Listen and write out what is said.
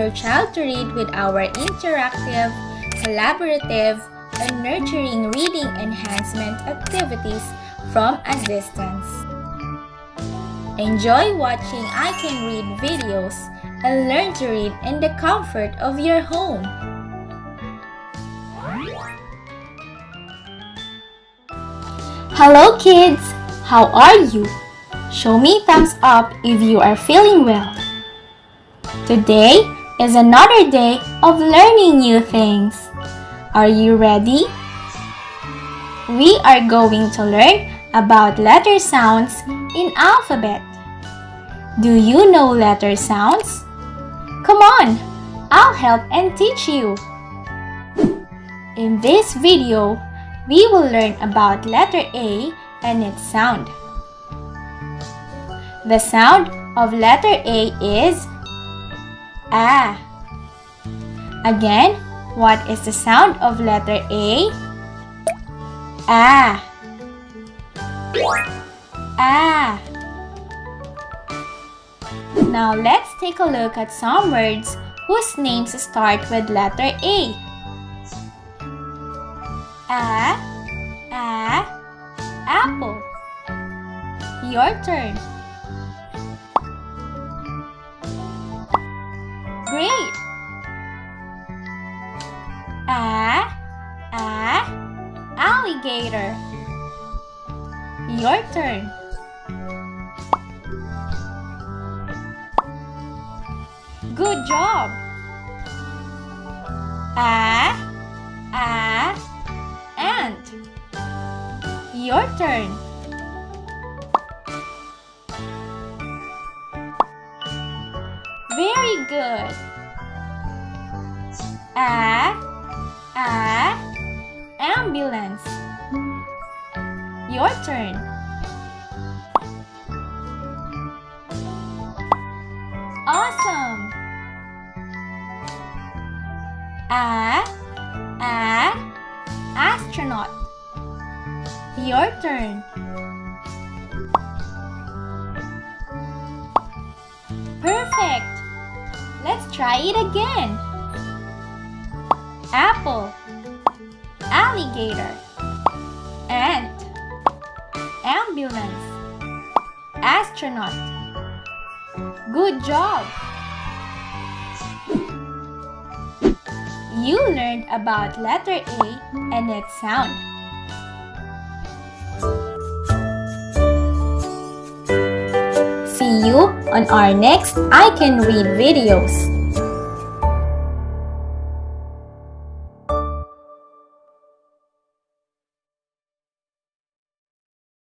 your child to read with our interactive, collaborative, and nurturing reading enhancement activities from a distance. Enjoy watching ICaN Read videos and learn to read in the comfort of your home. Hello kids! How are you? Show me thumbs up if you are feeling well. Today is another day of learning new things. Are you ready? We are going to learn about letter sounds in alphabet. Do you know letter sounds? Come on, I'll help and teach you. In this video, we will learn about letter A and its sound. The sound of letter A is A. Again, what is the sound of letter A? A. A. Now let's take a look at some words whose names start with letter A. Apple. Your turn. Great. Alligator. Your turn. Good job. Ant. Your turn. Very good. Ambulance. Your turn. Awesome. Astronaut. Your turn. Perfect. Let's try it again. Apple. Alligator. Ant. Ambulance. Astronaut. Good job. You learned about letter A and its sound. See you on our next ICaN Read videos.